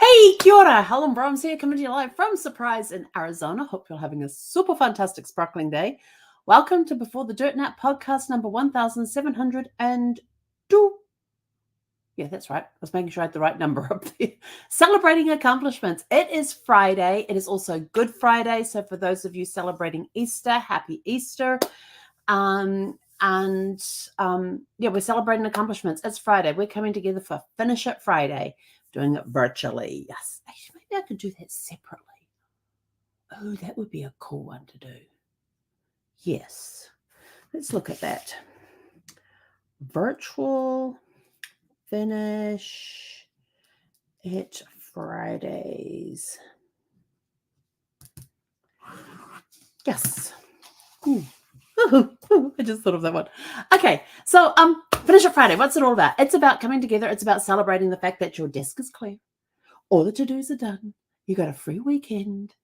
Hey, kia ora. Helen Brahms here, coming to you live from Surprise in Arizona. Hope you're having a super fantastic, sparkling day. Welcome to Before the Dirt Nap podcast number 1702. Yeah, that's right. I was making sure I had the right number up there. Celebrating accomplishments. It is Friday. It is also Good Friday. So for those of you celebrating Easter, happy Easter. We're celebrating accomplishments. It's Friday. We're coming together for Finish It Friday, doing it virtually. Yes. Actually, maybe I could do that separately. Oh, that would be a cool one to do. Yes. Let's look at that. Virtual Finish It Fridays. Yes. Ooh. I just thought of that one. Okay, so Finish It Friday. What's it all about? It's about coming together. It's about celebrating the fact that your desk is clear. All the to-dos are done. You got a free weekend.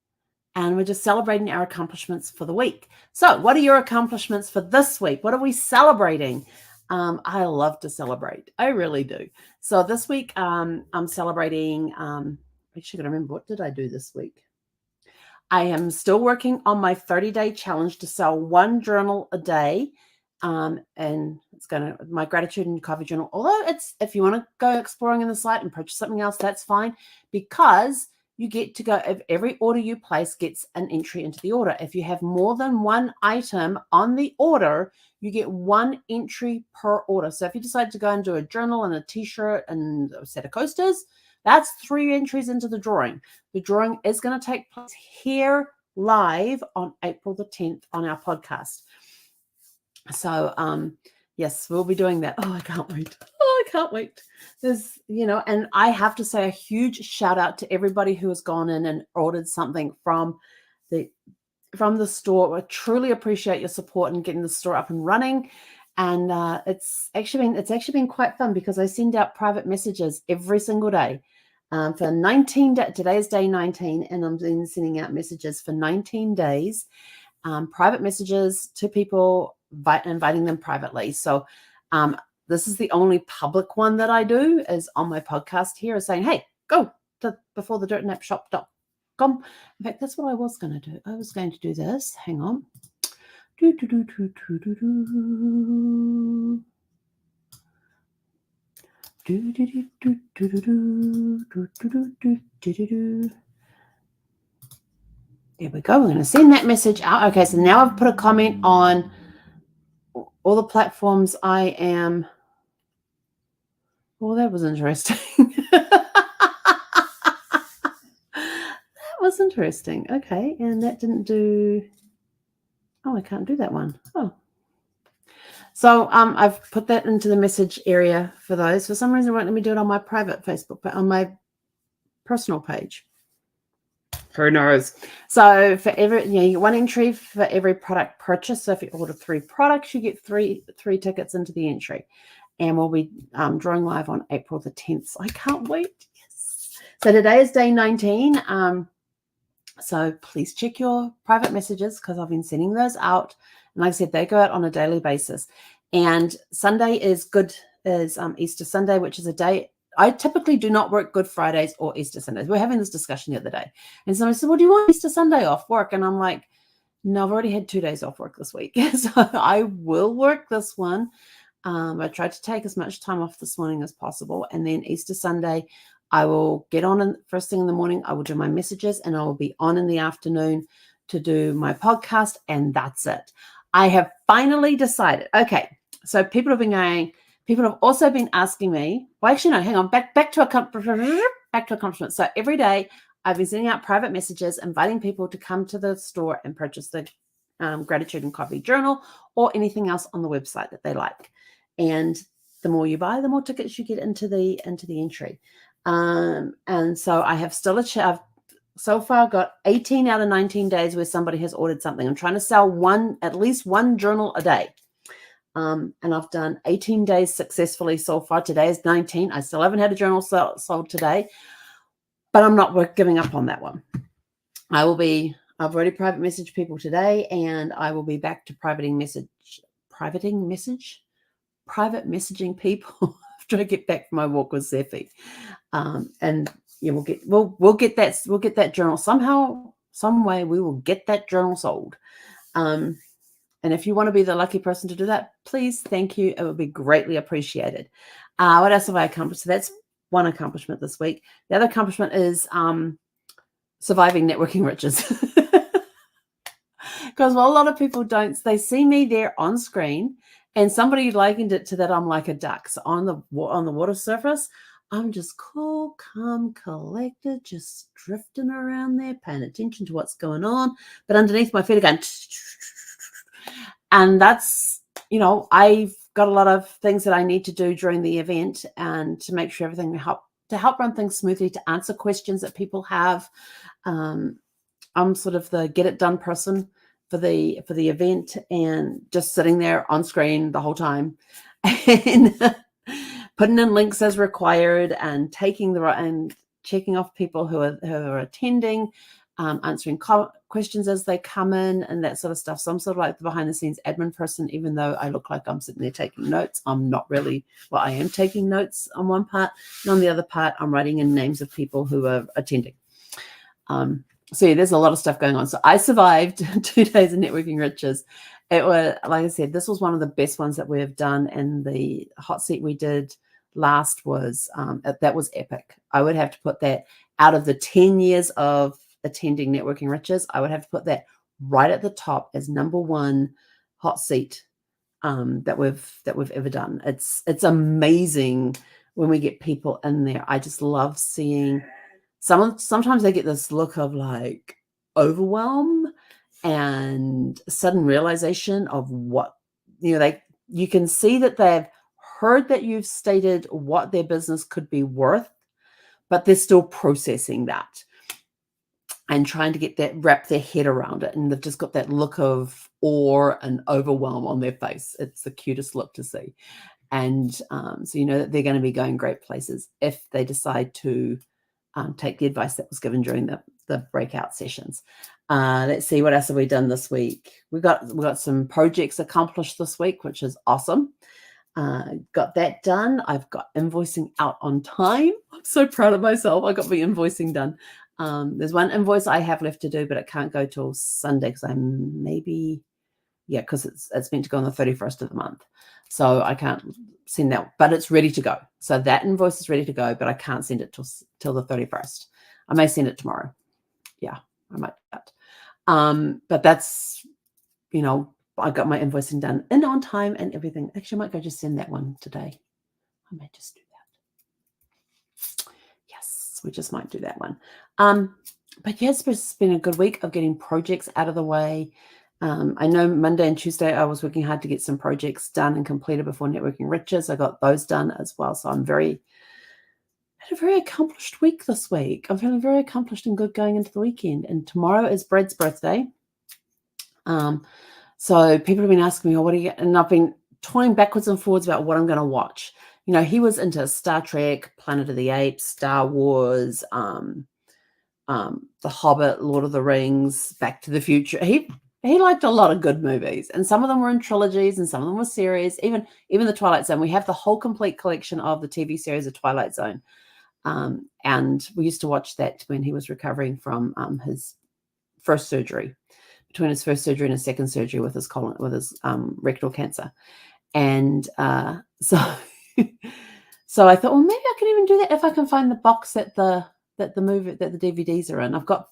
And we're just celebrating our accomplishments for the week. So what are your accomplishments for this week? What are we celebrating? I love to celebrate. I really do. So this week, I'm celebrating, actually, I gotta remember, what did I do this week? I am still working on my 30-day challenge to sell one journal a day. And it's my gratitude and coffee journal. Although if you want to go exploring in the site and purchase something else, that's fine, because you get to go, if every order you place gets an entry into the order. If you have more than one item on the order, you get one entry per order. So if you decide to go and do a journal and a t-shirt and a set of coasters, that's 3 entries into the drawing. The drawing is going to take place here live on April the 10th on our podcast. So, yes, we'll be doing that. Oh, I can't wait. Oh, I can't wait. There's, and I have to say a huge shout out to everybody who has gone in and ordered something from the store. I truly appreciate your support in getting the store up and running. And it's actually been quite fun, because I send out private messages every single day. For 19 days, today is day 19, and I'm sending out messages for 19 days, private messages to people, inviting them privately. So this is the only public one that I do, is on my podcast here, is saying, hey, go to beforethedirtnapshop.com. In fact, that's what I was going to do. I was going to do this. Hang on. There we go. We're going to send that message out. Okay, so now I've put a comment on all the platforms I am. Well, that was interesting. That was interesting. Okay, and that didn't do. Oh, I can't do that one. Oh. So I've put that into the message area for those. For some reason, it won't let me do it on my private Facebook, but on my personal page. Who knows? So for every, you get one entry for every product purchase. So if you order 3 products, you get three tickets into the entry. And we'll be drawing live on April the 10th. So I can't wait. Yes. So today is day 19. So please check your private messages, because I've been sending those out. And like I said, they go out on a daily basis. And Sunday is Easter Sunday, which is a day. I typically do not work Good Fridays or Easter Sundays. We were having this discussion the other day. And somebody said, well, do you want Easter Sunday off work? And I'm like, no, I've already had 2 days off work this week. So I will work this one. I tried to take as much time off this morning as possible. And then Easter Sunday, I will get on first thing in the morning. I will do my messages, and I will be on in the afternoon to do my podcast. And that's it. I have finally decided. Okay. So people have also been asking me, well, actually, no, hang on, back to accomplishments. So every day I've been sending out private messages, inviting people to come to the store and purchase the gratitude and coffee journal or anything else on the website that they like. And the more you buy, the more tickets you get into the entry. And so I have still I've so far got 18 out of 19 days where somebody has ordered something. I'm trying to sell at least one journal a day. And I've done 18 days successfully so far. Today is 19. I still haven't had a journal sold today, but I'm not giving up on that one. I've already private messaged people today, and I will be back to private messaging people after I get back from my walk with Zephy. And yeah, we'll get that journal somehow, some way. We will get that journal sold. And if you want to be the lucky person to do that, please, thank you. It would be greatly appreciated. What else have I accomplished? So that's one accomplishment this week. The other accomplishment is surviving networking riches. Because a lot of people don't, they see me there on screen, and somebody likened it to that I'm like a duck. So on the water surface, I'm just cool, calm, collected, just drifting around there, paying attention to what's going on. But underneath my feet are going, and that's, I've got a lot of things that I need to do during the event, and to make sure everything to help run things smoothly, to answer questions that people have. I'm sort of the get it done person for the event, and just sitting there on screen the whole time and putting in links as required, and checking off people who are attending, answering questions as they come in, and that sort of stuff. So I'm sort of like the behind the scenes admin person, even though I look like I'm sitting there taking notes. I'm not really. Well, I am taking notes on one part, and on the other part, I'm writing in names of people who are attending. So yeah, there's a lot of stuff going on. So I survived 2 days of networking riches. It was, like I said, this was one of the best ones that we have done, and the hot seat we did last was that was epic. I would have to put that, out of the 10 years of attending networking riches, I would have to put that right at the top as number 1 hot seat that we've ever done. It's amazing when we get people in there. I just love seeing sometimes they get this look of like overwhelm and sudden realization of what, you can see that they've heard that you've stated what their business could be worth, but they're still processing that and trying to wrap their head around it. And they've just got that look of awe and overwhelm on their face. It's the cutest look to see. And so that they're going to be going great places if they decide to take the advice that was given during the breakout sessions. Let's see, what else have we done this week? We got some projects accomplished this week, which is awesome. Got that done. I've got invoicing out on time. I'm so proud of myself. I got my invoicing done. There's one invoice I have left to do, but it can't go till Sunday because it's meant to go on the 31st of the month. So I can't send that, but it's ready to go. So that invoice is ready to go, but I can't send it till the 31st. I may send it tomorrow. Yeah, I might do that. But that's, I got my invoicing done and on time and everything. Actually, I might go just send that one today. I might just do that. Yes, we just might do that one. But yes, it's been a good week of getting projects out of the way. I know Monday and Tuesday I was working hard to get some projects done and completed before Networking Riches. I got those done as well. So had a very accomplished week this week. I'm feeling very accomplished and good going into the weekend. And tomorrow is Brad's birthday. So people have been asking me, what do you get? And I've been toying backwards and forwards about what I'm going to watch. He was into Star Trek, Planet of the Apes, Star Wars, The Hobbit, Lord of the Rings, Back to the Future. He liked a lot of good movies, and some of them were in trilogies and some of them were series, even the Twilight Zone. We have the whole complete collection of the TV series of Twilight Zone. And we used to watch that when he was recovering from his first surgery, between his first surgery and his second surgery with his rectal cancer. And so I thought, well, maybe I can even do that if I can find the box that the DVDs are in. I've got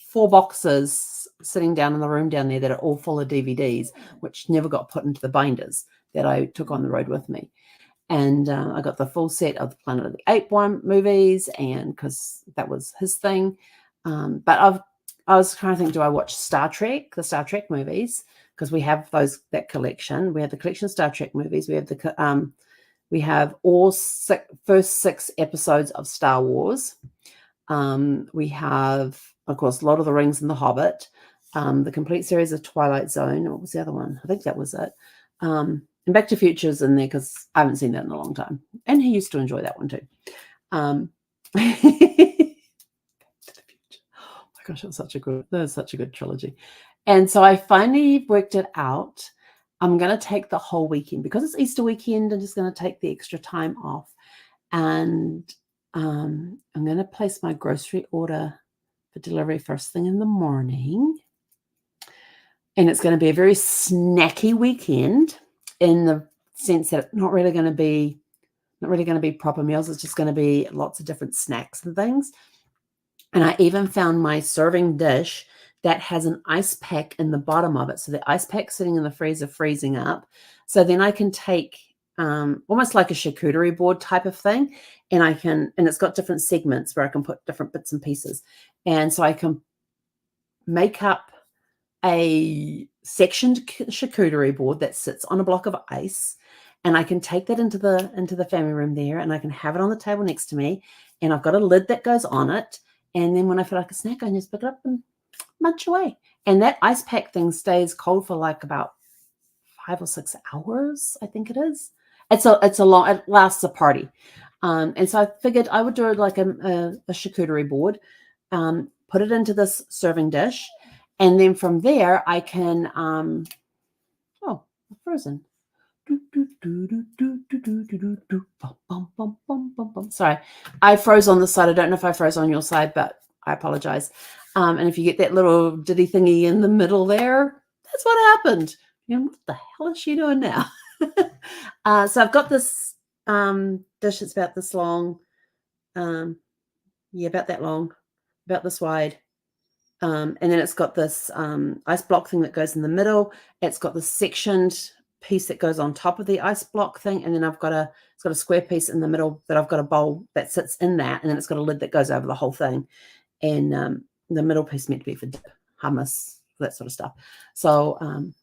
4 boxes sitting down in the room down there that are all full of DVDs, which never got put into the binders that I took on the road with me. And I got the full set of the Planet of the Apes movies, and because that was his thing. But I was trying to think, do I watch the Star Trek movies? Because we have that collection. We have the collection of Star Trek movies. We have all first 6 episodes of Star Wars. We have, of course, Lord of the Rings and The Hobbit, the complete series of Twilight Zone. What was the other one? I think that was it. And Back to the Future's in there because I haven't seen that in a long time. And he used to enjoy that one too. Back to the Future. Oh my gosh, that was such a good trilogy. And so I finally worked it out. I'm going to take the whole weekend because it's Easter weekend. I'm just going to take the extra time off. And I'm going to place my grocery order for delivery first thing in the morning. And it's going to be a very snacky weekend in the sense that it's not really going to be proper meals. It's just going to be lots of different snacks and things. And I even found my serving dish that has an ice pack in the bottom of it. So the ice pack sitting in the freezer freezing up. So then I can take almost like a charcuterie board type of thing. And it's got different segments where I can put different bits and pieces. And so I can make up a sectioned charcuterie board that sits on a block of ice. And I can take that into the family room there, and I can have it on the table next to me. And I've got a lid that goes on it. And then when I feel like a snack, I just pick it up and munch away. And that ice pack thing stays cold for like about 5 or 6 hours, I think it is. It lasts a party. And so I figured I would do like a charcuterie board, put it into this serving dish. And then from there, I can, frozen. Sorry, I froze on this side. I don't know if I froze on your side, but I apologize. And if you get that little diddy thingy in the middle there, that's what happened. What the hell is she doing now? So I've got this dish that's about this long. About that long, about this wide. And then it's got this ice block thing that goes in the middle. It's got this sectioned piece that goes on top of the ice block thing, and then it's got a square piece in the middle that I've got a bowl that sits in that, and then it's got a lid that goes over the whole thing. And the middle piece meant to be for dip, hummus, that sort of stuff. So I'm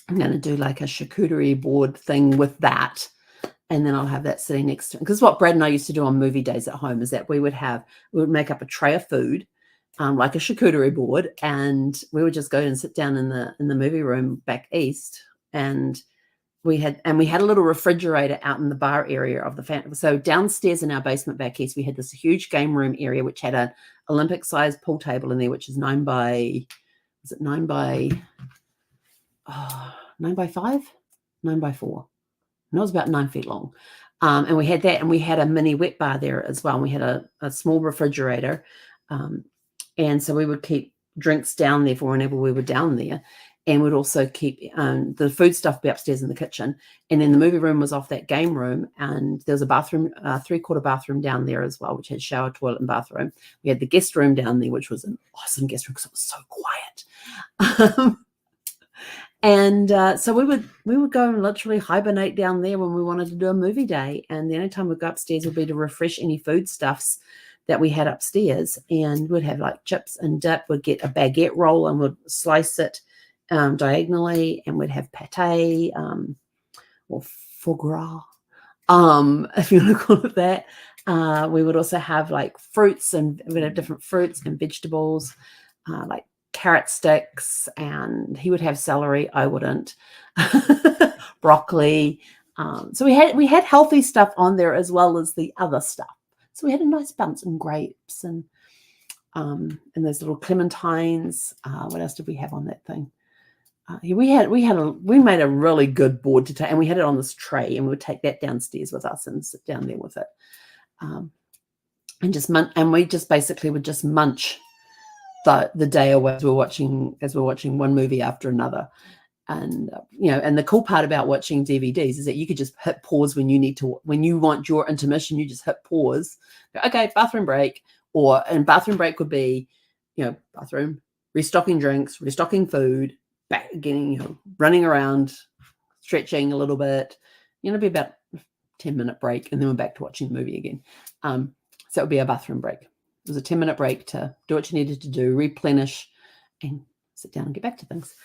going to do like a charcuterie board thing with that. And then I'll have that sitting next to it. Because what Brad and I used to do on movie days at home is that we would make up a tray of food, like a charcuterie board, and we would just go and sit down in the movie room back east, and we had a little refrigerator out in the bar area of the family. So downstairs in our basement back east, we had this huge game room area which had an Olympic-sized pool table in there, which is 9 by 5? 9 by 4. And it was about 9 feet long. And we had that, and we had a mini wet bar there as well. And we had a small refrigerator. And so we would keep drinks down there for whenever we were down there. And we'd also keep the food stuff be upstairs in the kitchen. And then the movie room was off that game room. And there was a bathroom, 3/4 bathroom down there as well, which had shower, toilet, and bathroom. We had the guest room down there, which was an awesome guest room because it was so quiet. And so we would go and literally hibernate down there when we wanted to do a movie day. And the only time we'd go upstairs would be to refresh any foodstuffs that we had upstairs. And we'd have like chips and dip. We'd get a baguette roll and we'd slice it diagonally, and we'd have pate or foie gras, if you want to call it that. We would also have like fruits, and we'd have different fruits and vegetables, like carrot sticks, and he would have celery. I wouldn't. Broccoli. So we had healthy stuff on there as well as the other stuff. So we had a nice balance, and grapes and those little clementines. What else did we have on that thing? We made a really good board to take, and we had it on this tray, and we would take that downstairs with us and sit down there with it, and we just basically would just munch the day away as we're watching one movie after another. And and the cool part about watching DVDs is that you could just hit pause when you want your intermission. You just hit pause, go, okay, bathroom break, and bathroom break would be bathroom, restocking drinks, restocking food, back getting running around, stretching a little bit, be about a 10-minute break, and then we're back to watching the movie again. So it would be a bathroom break. It was a 10-minute break to do what you needed to do, replenish, and sit down and get back to things.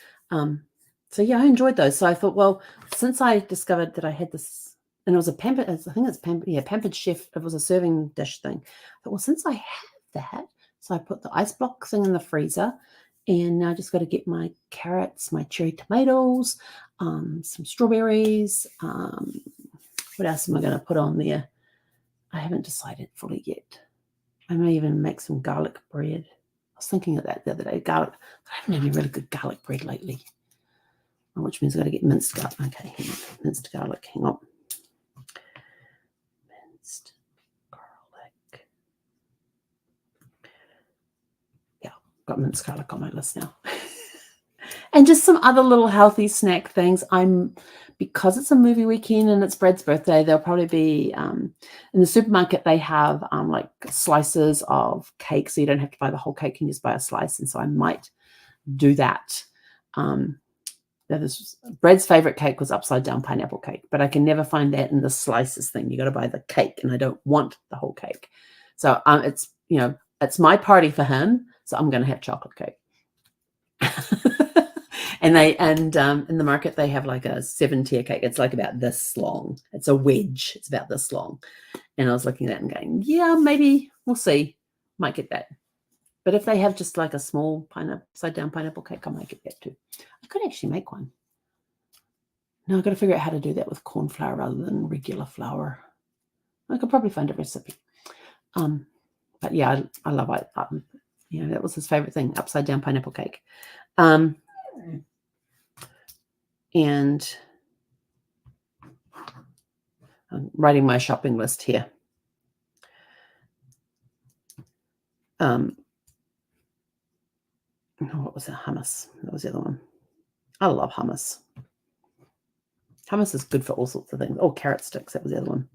So yeah, I enjoyed those. So I thought, well, since I discovered that I had this, and it was Pampered Chef. It was a serving dish thing. I thought, well, since I have that, so I put the ice block thing in the freezer, and now I just got to get my carrots, my cherry tomatoes, some strawberries. What else am I going to put on there? I haven't decided fully yet. I may even make some garlic bread. I was thinking of that the other day. Garlic. I haven't had any really good garlic bread lately, which means I've got to get minced garlic. Okay, hang on. Minced garlic. Hang on. Minced garlic. got minced garlic on my list now. And just some other little healthy snack things. Because it's a movie weekend and it's Brad's birthday, there'll probably be in the supermarket, they have like slices of cake. So you don't have to buy the whole cake, you can just buy a slice. And so I might do that. Brad's favorite cake was upside down pineapple cake, but I can never find that in the slices thing. You got to buy the cake, and I don't want the whole cake. So it's, it's my party for him. So I'm going to have chocolate cake. and in the market, they have like a 7-tier cake. It's like about this long. It's a wedge. It's about this long. And I was looking at that and going, yeah, maybe we'll see. Might get that. But if they have just like a small upside down pineapple cake, I might get that too. I could actually make one. Now I've got to figure out how to do that with corn flour rather than regular flour. I could probably find a recipe. But yeah, I love it. That was his favorite thing, upside down pineapple cake. And I'm writing my shopping list here. What was it? Hummus. That was the other one. I love hummus. Hummus is good for all sorts of things. Oh, carrot sticks. That was the other one.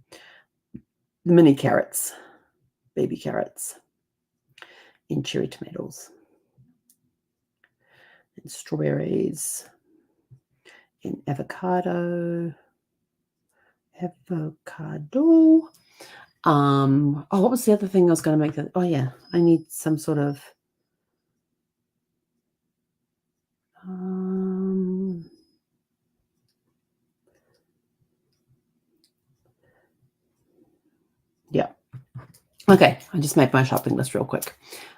The mini carrots, baby carrots, and cherry tomatoes, and strawberries, and avocado. What was the other thing I was going to make? Oh yeah, I need some sort of yeah. Okay, I just made my shopping list real quick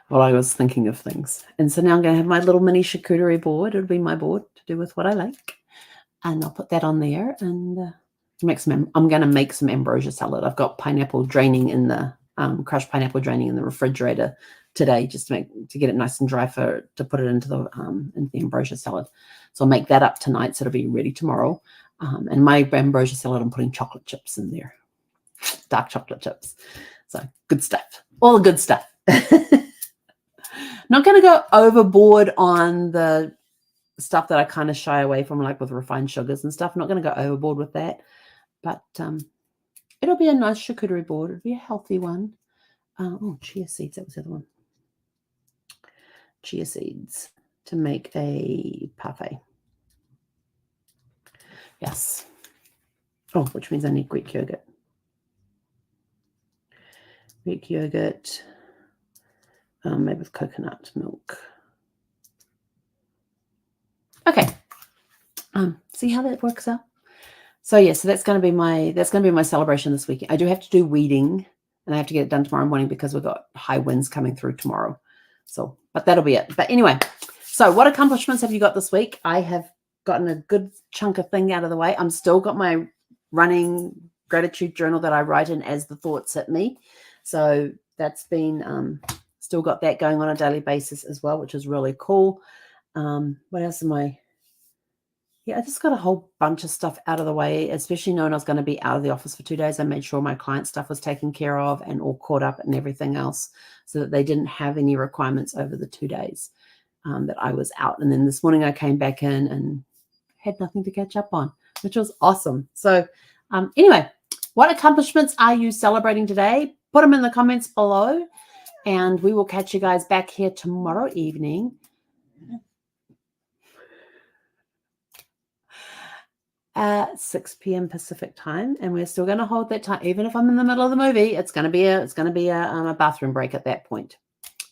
while I was thinking of things. And so now I'm going to have my little mini charcuterie board. It'll be my board to do with what I like. And I'll put that on there and I'm going to make some ambrosia salad. I've got pineapple draining in the crushed pineapple draining in the refrigerator today, just to get it nice and dry to put it into the ambrosia salad. So I'll make that up tonight, so it'll be ready tomorrow. And my ambrosia salad, I'm putting chocolate chips in there, dark chocolate chips. So good stuff, all the good stuff. Not going to go overboard on the stuff that I kind of shy away from, like with refined sugars and stuff. I'm not going to go overboard with that, but it'll be a nice charcuterie board. It'll be a healthy one. Chia seeds. That was the other one. Chia seeds to make a parfait. Yes. Oh, which means I need Greek yogurt. Greek yogurt made with coconut milk. Okay. See how that works out? So yeah, so that's going to be my celebration this weekend. I do have to do weeding, and I have to get it done tomorrow morning because we've got high winds coming through tomorrow. So, but that'll be it. But anyway, so what accomplishments have you got this week? I have gotten a good chunk of thing out of the way. I'm still got my running gratitude journal that I write in as the thoughts hit me. So that's been still got that going on a daily basis as well, which is really cool. What else am I? Yeah, I just got a whole bunch of stuff out of the way, especially knowing I was going to be out of the office for 2 days. I made sure my client stuff was taken care of and all caught up and everything else, so that they didn't have any requirements over the 2 days that I was out. And then this morning I came back in and had nothing to catch up on, which was awesome. So anyway, what accomplishments are you celebrating today? Put them in the comments below, and we will catch you guys back here tomorrow evening at 6 p.m. Pacific time, and we're still going to hold that time. Even if I'm in the middle of the movie, it's going to be a bathroom break at that point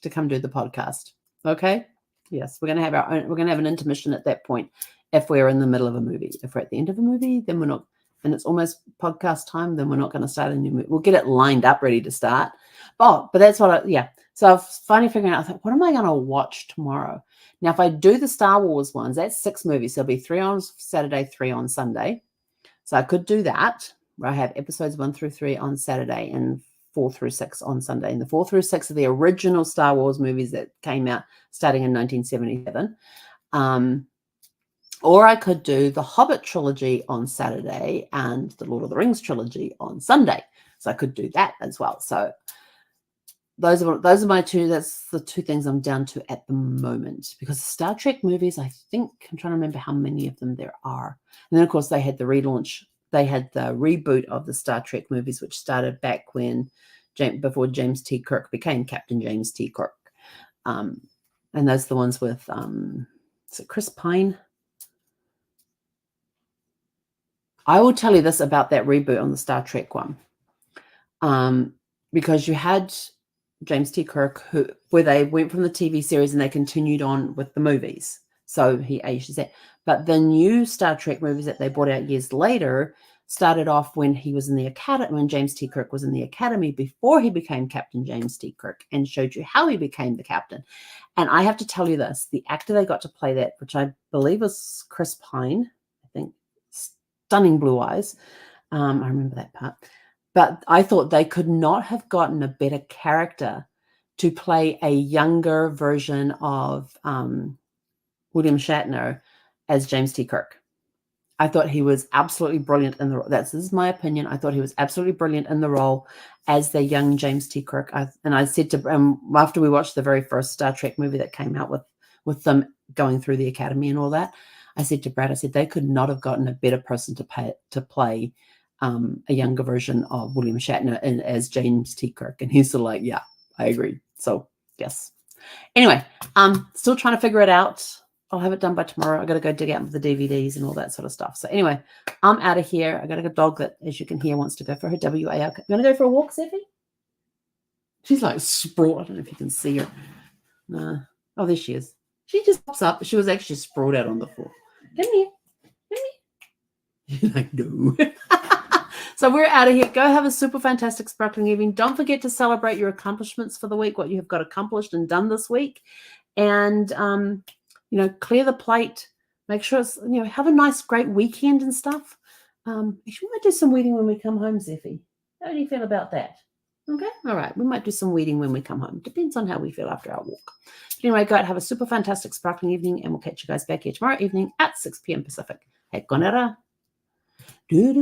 to come do the podcast. Okay? Yes, we're going to have an intermission at that point if we're in the middle of a movie. If we're at the end of a movie, then we're not, and it's almost podcast time, then we're not going to start a new movie. We'll get it lined up, ready to start. But that's what So I've finally figured out, I thought, what am I going to watch tomorrow? Now, if I do the Star Wars ones, that's 6 movies. There'll be 3 on Saturday, 3 on Sunday. So I could do that, where I have episodes 1 through 3 on Saturday and 4 through 6 on Sunday. And the 4 through 6 are the original Star Wars movies that came out starting in 1977. Or I could do the Hobbit trilogy on Saturday and the Lord of the Rings trilogy on Sunday. So I could do that as well. So those are my two. That's the two things I'm down to at the moment, because the Star Trek movies, I think, I'm trying to remember how many of them there are. And then of course they had the relaunch. They had the reboot of the Star Trek movies, which started back when before James T. Kirk became Captain James T. Kirk. And those are the ones with is it Chris Pine? I will tell you this about that reboot on the Star Trek one. Because you had James T. Kirk, where they went from the TV series and they continued on with the movies. So he aged that. But the new Star Trek movies that they brought out years later started off when he was in the academy, when James T. Kirk was in the academy before he became Captain James T. Kirk, and showed you how he became the captain. And I have to tell you this, the actor they got to play that, which I believe was Chris Pine, I think, stunning blue eyes. I remember that part. But I thought they could not have gotten a better character to play a younger version of William Shatner as James T. Kirk. I thought he was absolutely brilliant in the role. This is my opinion. I thought he was absolutely brilliant in the role as the young James T. Kirk. I said to after we watched the very first Star Trek movie that came out with them going through the academy and all that, I said to Brad, I said they could not have gotten a better person to play a younger version of William Shatner as James T. Kirk. And he's sort of like, yeah, I agree. So yes. Anyway, still trying to figure it out. I'll have it done by tomorrow. I got to go dig out the DVDs and all that sort of stuff. So anyway, I'm out of here. I got a dog that, as you can hear, wants to go for her WAR. You want to go for a walk, Zeffie? She's like sprawled. I don't know if you can see her. No. Oh, there she is. She just pops up. She was actually sprawled out on the floor. Come here. You're like, no. So we're out of here. Go have a super fantastic sparkling evening. Don't forget to celebrate your accomplishments for the week, what you have got accomplished and done this week. And, clear the plate. Make sure it's, have a nice, great weekend and stuff. We might do some weeding when we come home, Zeffie. How do you feel about that? Okay. All right. We might do some weeding when we come home. Depends on how we feel after our walk. But anyway, go out, have a super fantastic sparkling evening, and we'll catch you guys back here tomorrow evening at 6 p.m. Pacific. He konera.